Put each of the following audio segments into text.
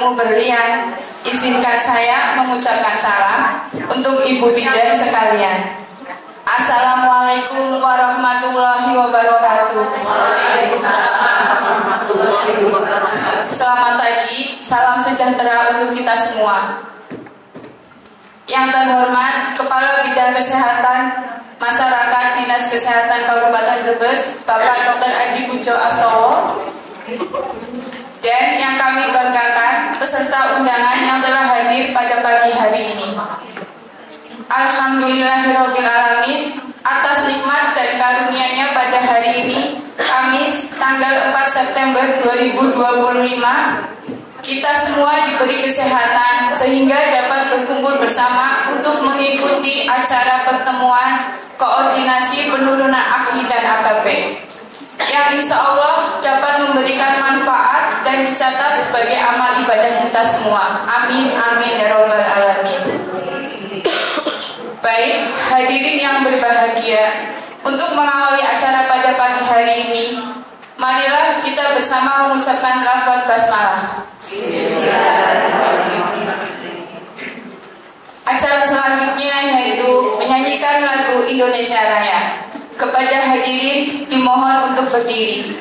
ilmu berlian, izinkan saya mengucapkan salam untuk Ibu Bidan sekalian. Assalamualaikum warahmatullahi wabarakatuh. Selamat pagi, salam sejahtera untuk kita semua. Yang terhormat Kepala Bidang Kesehatan Masyarakat Dinas Kesehatan Kabupaten Brebes, Bapak Dr. Adi Pujo Astowo, dan yang kami banggakan peserta undangan yang telah hadir pada pagi hari ini. Alhamdulillahirrabbilalamin, atas nikmat dan karunia-Nya pada hari ini, Kamis tanggal 4 September 2025, kita semua diberi kesehatan sehingga dapat berkumpul bersama untuk mengikuti acara pertemuan koordinasi penurunan AKI dan AKP yang insya Allah dapat memberikan manfaat dan dicatat sebagai amal ibadah kita semua. Amin, amin, ya robbal alamin. Baik, hadirin yang berbahagia, untuk mengawali acara pada pagi hari ini, marilah kita bersama mengucapkan lafaz basmalah. Acara selanjutnya yaitu menyanyikan lagu Indonesia Raya. Kepada hadirin dimohon untuk berdiri.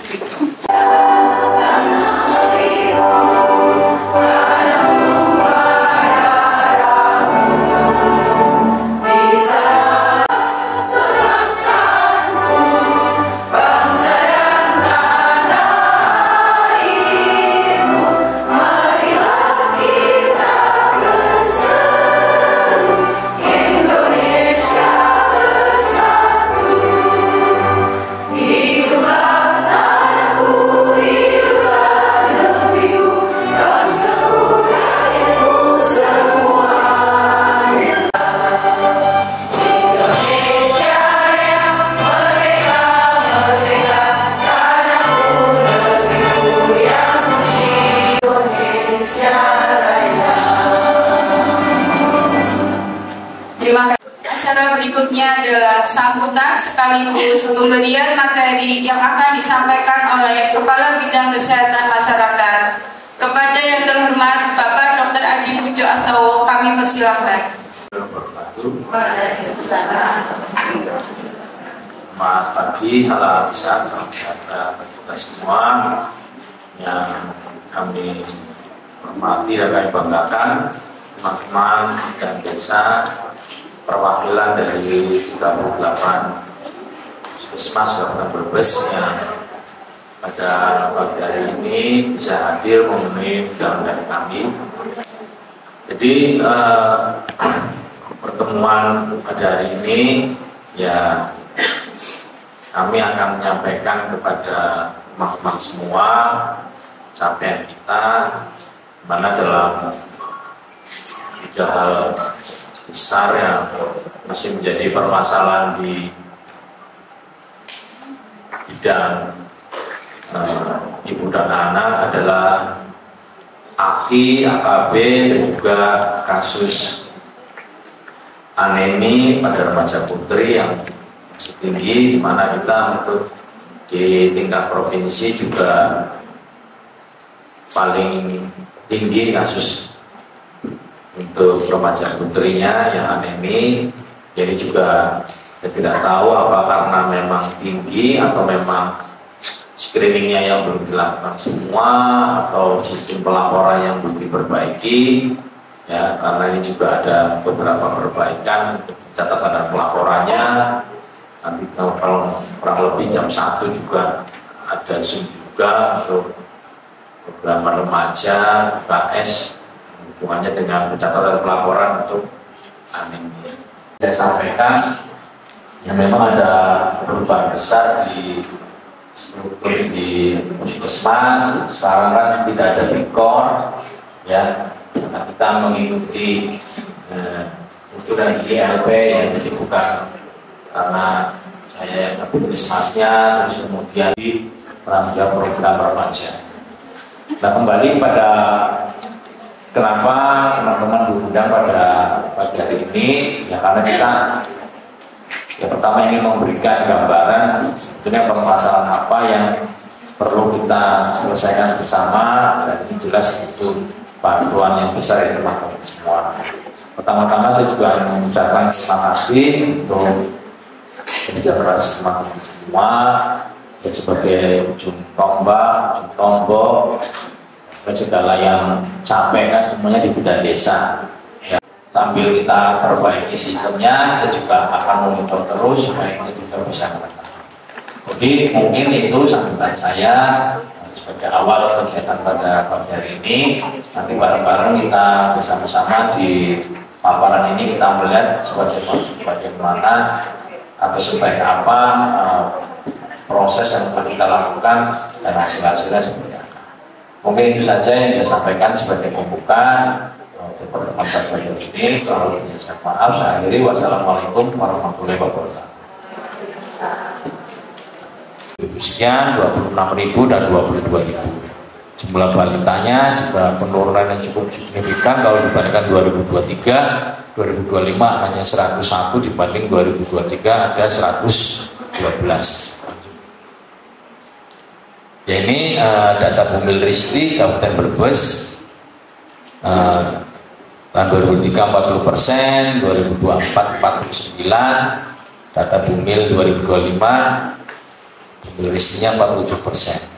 Acara berikutnya adalah sambutan sekaligus pemberian materi yang akan disampaikan oleh Kepala Bidang Kesehatan Masyarakat. Kepada yang terhormat Bapak Dr. Adi Pujo Astowo, kami persilahkan. Selamat pagi, salam sehat, salam sejahtera bagi kita semua yang kami hormati dan kami banggakan, teman-teman dan desa, perwakilan dari 38 puskesmas Kabupaten Brebes yang pada pagi hari ini bisa hadir memenuhi undangan kami. Jadi pertemuan pada hari ini ya kami akan menyampaikan kepada teman-teman semua capaian kita, mana dalam tiga hal besar yang masih menjadi permasalahan di bidang ibu dan anak adalah AKI, AKB, dan juga kasus anemi pada remaja putri yang masih tinggi, di mana kita untuk di tingkat provinsi juga paling tinggi kasus untuk remaja putrinya yang anemi. Jadi juga saya tidak tahu apa karena memang tinggi atau memang screeningnya yang belum dilakukan semua atau sistem pelaporan yang belum diperbaiki ya, karena ini juga ada beberapa perbaikan catatan dan pelaporannya. Nanti kalau kurang lebih jam 1 juga ada Zoom juga untuk beberapa remaja KS hubungannya dengan pencatatan pelaporan untuk anemi. Saya sampaikan ya memang ada perubahan besar di struktur di puskesmas. Sekarang kan tidak ada pikor ya, karena kita mengikuti struktur dan ILP ya, jadi bukan karena saya yang ke puskesmasnya terus kemudian di program remaja. Nah, kembali pada kenapa teman-teman diundang pada pagi hari ini ya, karena kita ya pertama ingin memberikan gambaran sebetulnya permasalahan apa yang perlu kita selesaikan bersama, dan ini jelas itu bantuan yang besar ya teman-teman semua. Pertama-tama saya juga mengucapkan terima kasih untuk kerja keras teman-teman semua ya, sebagai ujung tombak, ujung tombol segala yang capek kan semuanya di bidang desa ya. Sambil kita perbaiki sistemnya, kita juga akan monitor terus supaya kita bisa menang. Jadi mungkin itu sambutan saya sebagai awal kegiatan pada pagi hari ini. Nanti bareng-bareng kita bersama-sama di paparan ini kita melihat bagaimana atau sebaik apa proses yang telah kita lakukan dan hasil-hasilnya seperti apa. Mungkin itu saja yang saya sampaikan sebagai pembuka untuk pertemuan pada hari ini. Kalau saya maaf, saya akhiri. Wassalamualaikum warahmatullahi wabarakatuh. Sekian 26.000 dan 22.000. Jumlah balitanya juga penurunan yang cukup signifikan kalau dibandingkan 2023, 2025 hanya 101 dibanding 2023 ada 112. Ya ini data Bumil Ristek Kabupaten Brebes tahun 2003 40%, 2024 49%, data Bumil 2025 Bumil Risteknya 47%.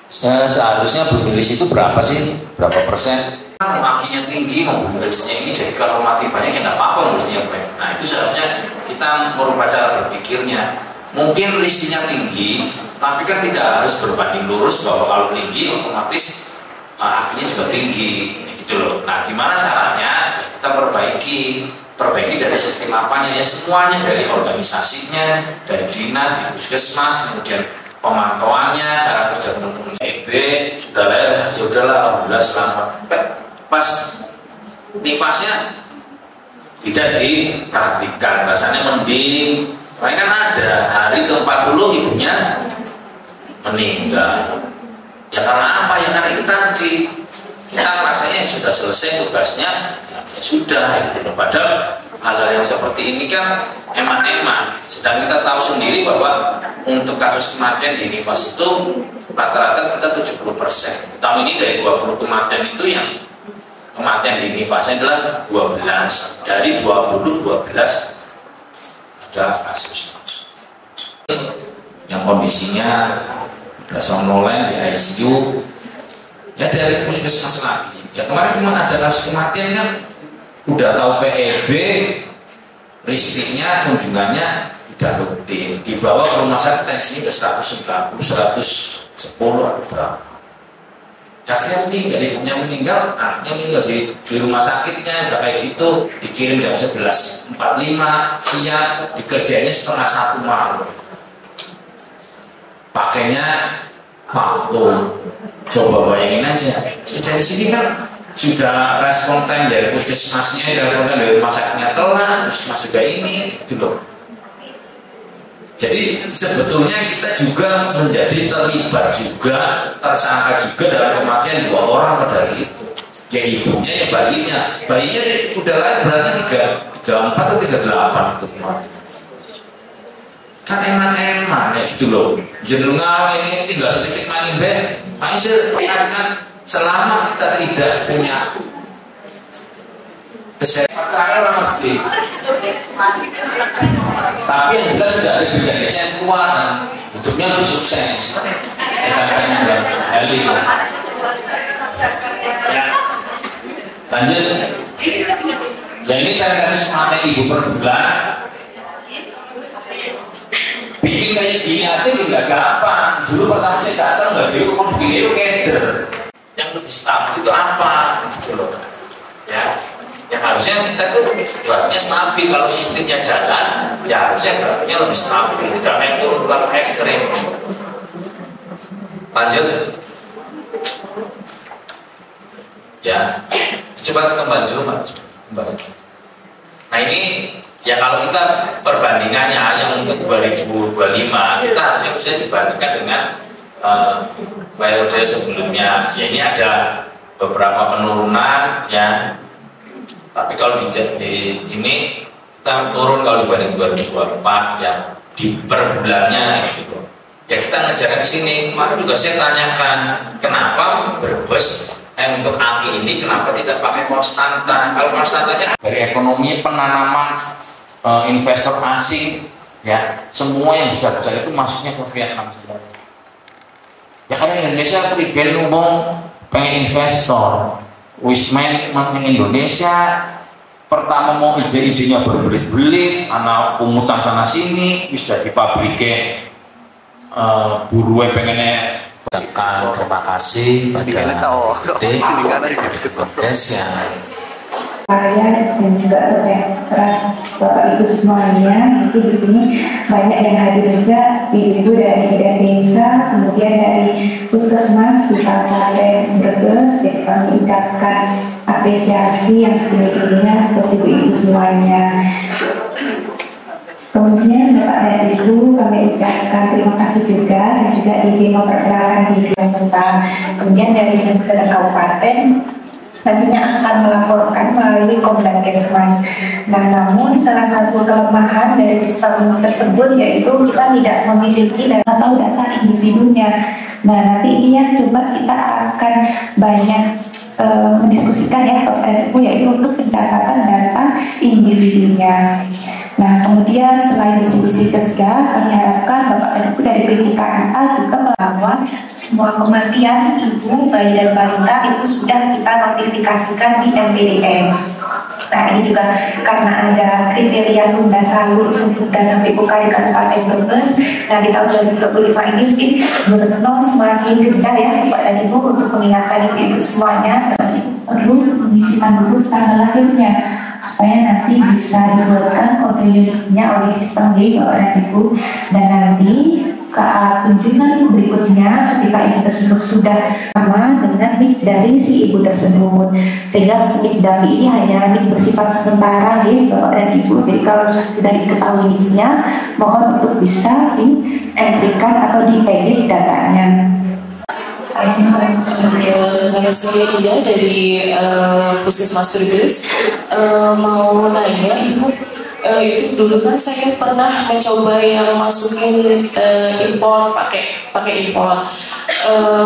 Seharusnya Bumil Ristek itu berapa sih? Berapa persen? Makinya tinggi, Bumil Risteknya ini jadi kalau mati banyak ya nggak apa-apa mestinya. Nah itu seharusnya kita merubah cara berpikirnya. Mungkin risikonya tinggi, tapi kan tidak harus berbanding lurus bahwa kalau tinggi otomatis akinya juga tinggi, gitu loh. Nah, gimana caranya? Kita perbaiki dari sistem apanya ya, semuanya dari organisasinya, dari dinas, di puskesmas, kemudian pemantauannya, cara kerja teman-teman EB, sudah lah ya udahlah, alhamdulillah selamat. Pas nifasnya tidak diperhatikan, rasanya mending. Makanya kan ada hari ke-40 ibunya meninggal. Ya karena apa? Ya karena itu tadi kita rasanya sudah selesai tugasnya, ya sudah. Gitu. Padahal hal-hal yang seperti ini kan eman-eman. Sedang kita tahu sendiri bahwa untuk kasus kematian di nifas itu rata-rata kita 70%. Tahun ini dari 20 kematian itu yang kematian di nifasnya adalah 12. Dari 12 ada kasus yang kondisinya sudah somnolen di ICU ya dari puskesmas lagi. Ya kemarin ada kasus kematian kan udah tahu PEB, listriknya kunjungannya tidak rutin, dibawa ke rumah sakit tensinya ke 190, 110 atau berapa. Akhirnya ibunya meninggal, anaknya meninggal di rumah sakitnya, udah kayak gitu, dikirim jam 11.45 siang, dikerjanya 12:30 malam. Pakainya vakum. Coba bayangin aja. Dari sini kan sudah respon time dari puskesmasnya, respon time dari rumah sakitnya telat, puskesmas juga ini, gitu loh. Jadi sebetulnya kita juga menjadi terlibat juga, tersangka juga dalam kematian 2 orang pada hari itu. Ya ibunya ya bayinya udah lahir berarti 34 atau 38 itu kemarin. Kan eman-eman ya gitu loh. Jenengan ini tinggal sedikit manimbe, makanya kan selama kita tidak punya kesehatan percaya ngerti. Tapi yang jelas sudah ada bidang desa yang keluar, hidupnya lebih sukses. Ya, lanjut. Ya ini kan kasus kematian ibu per bulan. Bikin kayak gini aja nggak gampang. Dulu pertama saya datang nggak di rumah begini itu keder. Yang lebih stabil itu apa? Ya. Ya harusnya kita tuh grafiknya stabil. Kalau sistemnya jalan, ya harusnya grafiknya lebih stabil, tidak naik turun terlalu ekstrim. Lanjut. Ya, coba kembali dulu Mas. Nah ini ya kalau kita perbandingannya yang untuk 2025 kita harusnya bisa dibandingkan dengan periode sebelumnya. Ya ini ada beberapa penurunan ya. Tapi kalau di ini kita turun kalau dibanding 2024 ya di per bulannya gitu. Ya kita ngejar ke sini. Kemarin juga saya tanyakan kenapa Brebes untuk aki ini kenapa tidak pakai konstanta? Kalau konstantanya dari ekonomi penanaman investor asing, ya semua yang besar-besar itu masuknya ke Vietnam sebenarnya. Ya karena Indonesia priben ngomong pengen investor, wismen Indonesia pertama mau izin-izinnya berbelit-belit, anak pungutan sana sini bisa di pabriknya buruan pengennya. Terima kasih pada podcast yang saya dan juga keras Bapak Ibu semuanya. Itu di sini banyak yang hadir juga, ibu dari desa, kemudian dari puskesmas di Kabupaten Brebes. Jadi kami ucapkan apresiasi yang setinggi-tingginya untuk ibu-ibu semuanya. Kemudian Bapak dan Ibu kami ucapkan terima kasih juga dan juga izin memperkenalkan diri tentang. Kemudian dari Kabupaten nantinya akan melaporkan melalui Komdankesmas. Nah, namun salah satu kelemahan dari sistem tersebut yaitu kita tidak memiliki data individunya. Nah, nanti ini yang coba kita akan banyak mendiskusikan ya Bapak Ibu, yaitu untuk pencatatan data individunya. Nah, kemudian selain diskusi kesga, kami harapkan Bapak dan Ibu dari PJKNA juga melawan semua kematian ibu, bayi dan balita itu sudah kita notifikasikan di MPDM. Nah, ini juga karena ada kriteria tunda salur untuk dana PUK di Kabupaten Brebes. Nah, di tahun 2025 ini mungkin betul-betul semakin gencar ya Bapak dan Ibu untuk mengingatkan ibu-ibu semuanya perlu mengisikan dulu tanggal lahirnya supaya nanti bisa dibuatkan kode unitnya oleh sistem di Bapak dan Ibu, dan nanti saat kunjungan berikutnya ketika ibu tersebut sudah sama dengan NIK dari si ibu tersebut, sehingga NIK dari ini hanya NIK bersifat sementara ya Bapak dan Ibu. Jadi kalau sudah diketahui NIK-nya, mohon untuk bisa di-entrikan atau di-edit datanya. Nama saya Indah dari Puskesmas Brebes. Mau nanya Ibu, itu dulu kan saya pernah mencoba yang masukin impor, pakai impor.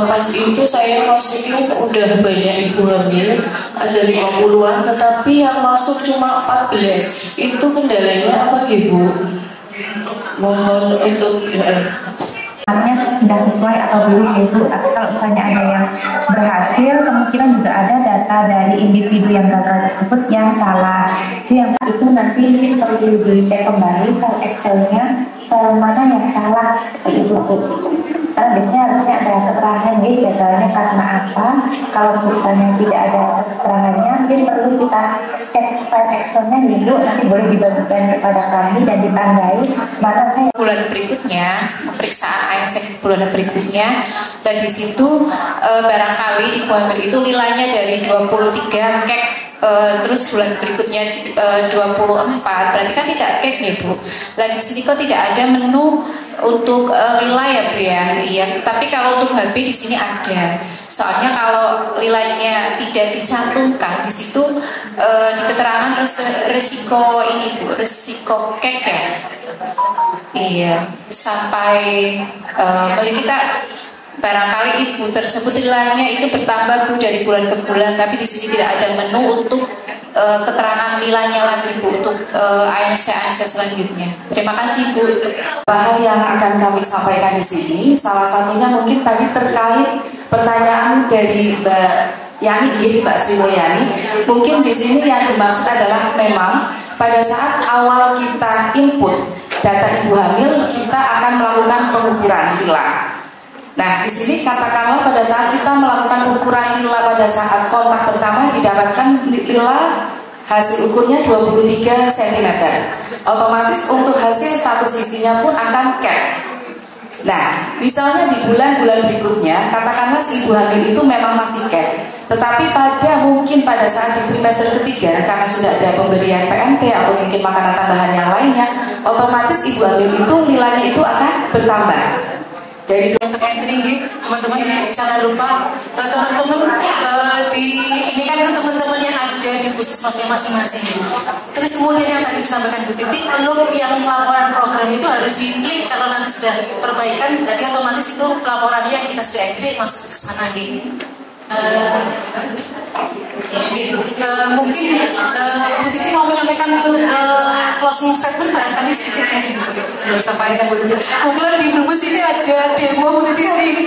Pas itu saya masukin udah banyak ibu hamil, ada 50-an, tetapi yang masuk cuma 14. Itu kendalanya apa Ibu? Mohon untuk sudah sesuai atau belum itu, tapi kalau misalnya ada yang berhasil, kemungkinan juga ada data dari individu yang gagal tersebut yang salah. Itu nanti perlu dicek kembali file Excelnya, mana yang salah itu. Karena biasanya harusnya ada keterangan nih gagalnya karena apa. Kalau misalnya tidak ada keterangannya, mungkin perlu kita cek file Excelnya dulu, nanti boleh dibagikan kepada kami dan ditandai mana yang bulan berikutnya, pemeriksaan ASEC bulan berikutnya, dan di situ barangkali ibu hamil itu nilainya dari 23 kek, terus bulan berikutnya 24, berarti kan tidak kek ya Bu. Dan di sini kok tidak ada menu untuk lila ya Bu ya. Iya, tapi kalau untuk HB di sini ada. Soalnya kalau nilainya tidak dicantumkan di situ di keterangan resiko ini Bu, resiko kek ya. Iya, sampai kita barangkali ibu tersebut nilainya itu bertambah Bu dari bulan ke bulan, tapi di sini tidak ada menu untuk keterangan nilainya lagi Bu untuk ANC selanjutnya. Terima kasih Bu. hal yang akan kami sampaikan di sini, salah satunya mungkin tadi terkait pertanyaan dari Mbak Yani, Mbak Sri Mulyani. Mungkin di sini yang dimaksud adalah memang pada saat awal kita input data ibu hamil, kita akan melakukan pengukuran nila. Nah, di sini katakanlah pada saat kita melakukan pengukuran nila pada saat kontak pertama didapatkan nila hasil ukurnya 23 cm. Otomatis untuk hasil status gizinya pun akan cap. Nah, misalnya di bulan-bulan berikutnya, katakanlah si ibu hamil itu memang masih cap, tetapi mungkin pada saat di trimester ketiga, karena sudah ada pemberian PMT atau mungkin makanan tambahan yang lainnya, otomatis ibu hamil itu nilainya itu akan bertambah. Jadi untuk entry, teman-teman jangan lupa teman-teman ini kan teman-teman yang ada di puskesmasnya masing-masing. Terus kemudian yang tadi disampaikan Bu Titi, loop yang laporan program itu harus diklik. Kalau nanti sudah perbaikan, jadi otomatis itu laporannya yang kita sudah entry masuk ke sana gitu. Mungkin Bu Titi mau menyampaikan closing statement barangkali sedikit mungkin sampai aja Bu Titi. Kebetulan di Brebes ini ada demo Bu Titi hari ini.